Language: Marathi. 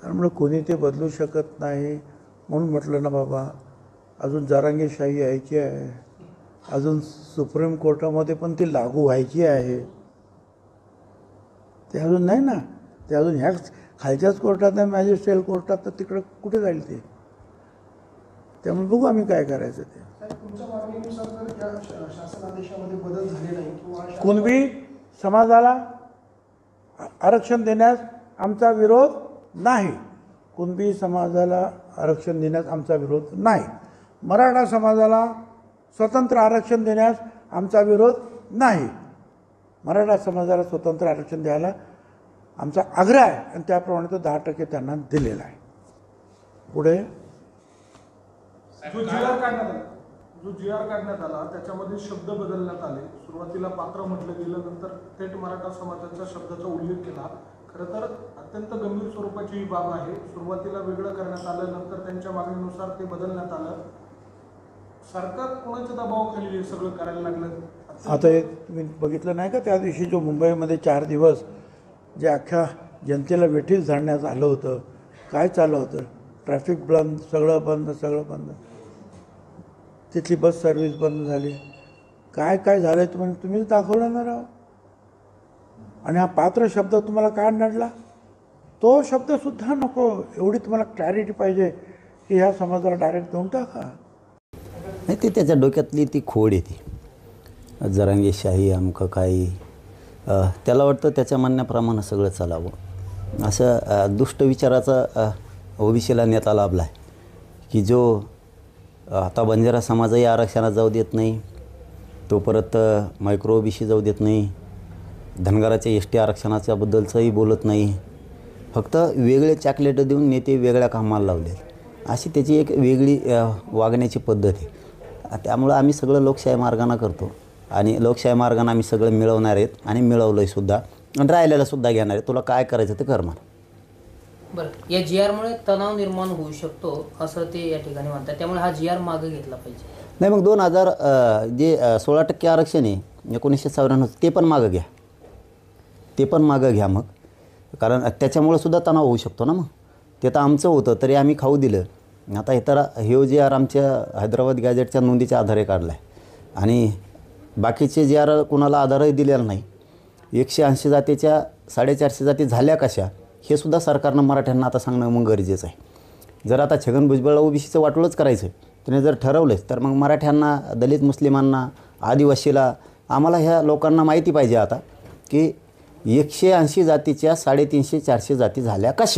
त्यामुळे कोणी ते बदलू शकत नाही. म्हणून म्हटलं ना बाबा, अजून जरांगेशाही यायची आहे, अजून सुप्रीम कोर्टामध्ये पण ती लागू व्हायची आहे. ते अजून नाही ना, ते अजून ह्या खालच्याच कोर्टात आहे, मॅजिस्ट्रेट कोर्टात, तर तिकडं कुठे जाईल ते. त्यामुळे बघू आम्ही काय करायचं ते. कुणबी समाजाला आरक्षण देण्यास आमचा विरोध नाही. कुणबी समाजाला आरक्षण देण्यास आमचा विरोध नाही. मराठा समाजाला स्वतंत्र आरक्षण देण्यास आमचा विरोध नाही. मराठा समाजाला स्वतंत्र आरक्षण द्यायला आमचा आग्रह आहे आणि त्याप्रमाणे तो 10% त्यांना दिलेला आहे. पुढे जो जी आर काढण्यात आला त्याच्यामध्ये शब्द बदलण्यात आले. सुरुवातीला पात्र म्हटलं गेलं, नंतर थेट मराठा समाजाच्या शब्दाचा उल्लेख केला. खरं तर अत्यंत गंभीर स्वरूपाची ही बाब आहे. सुरुवातीला वेगळं करण्यात आलं, नंतर त्यांच्या मागणीनुसार ते बदलण्यात आलं. सरकार कोणाच्या दबावाखाली हे सगळं करायला लागलं? आता हे तुम्ही बघितलं नाही का, त्या दिवशी जो मुंबईमध्ये 4 दिवस जे अख्ख्या जनतेला वेठीस धरण्यात आलं होतं, काय चाललं होतं? ट्रॅफिक बंद, सगळं बंद. तिथली बस सर्व्हिस बंद झाली. काय झालं आहे तुम्हीच दाखवलं ना राव. आणि हा पात्र शब्द तुम्हाला काय नडला? तो शब्दसुद्धा नको. एवढी तुम्हाला क्लॅरिटी पाहिजे की ह्या समाजाला डायरेक्ट देऊन टाका. नाही, ते त्याच्या डोक्यातली ती खोड येते. जरांगेशाही अमकं काही, त्याला वाटतं त्याच्या म्हणण्याप्रमाणे सगळं चालावं. असं दुष्ट विचाराचा ओबीसीला नेता लाभला आहे की जो आता बंजारा समाजही आरक्षणात जाऊ देत नाही, तो परत मायक्रो ओबीसी जाऊ देत नाही, धनगराच्या एसटी आरक्षणाच्याबद्दलचंही बोलत नाही. फक्त वेगळे चॉकलेट देऊन नेते वेगळ्या कामाला लावले, अशी त्याची एक वेगळी वागण्याची पद्धत आहे. त्यामुळं आम्ही सगळं लोकशाही मार्गाने करतो आणि लोकशाही मार्गाने आम्ही सगळं मिळवणार आहेत आणि मिळवलं आहे सुद्धा आणि राहिलेलासुद्धा घेणार आहे. तुला काय करायचं ते कर म्हणा. बरं, या जी आरमुळे तणाव निर्माण होऊ शकतो असं ते या ठिकाणी म्हणतात. त्यामुळे हा जी आर मागे घेतला पाहिजे. नाही, मग 2000 जे 16% आरक्षण आहे 1994 ते पण मागं घ्या, ते पण मागं घ्या मग. कारण त्याच्यामुळं सुद्धा तणाव होऊ शकतो ना. मग ते तर आमचं होतं तरी आम्ही खाऊ दिलं. आता हे तर हे जे आर आमच्या हैदराबाद गॅजेटच्या नोंदीच्या आधारे काढला आहे आणि बाकीचे जे आर कोणाला आधारही दिलेला नाही. 180 जातीच्या 450 जाती झाल्या कशा हे सुद्धा सरकारनं मराठ्यांना आता सांगणं मग गरजेचं आहे. जर आता छगन भुजबळला ओबीसीचं वाटोळंच करायचं त्याने जर ठरवलंच, तर मग मराठ्यांना, दलित मुस्लिमांना, आदिवासीला, आम्हाला ह्या लोकांना माहिती पाहिजे आता की 180 जातीच्या 350-400 जाती झाल्या कशा.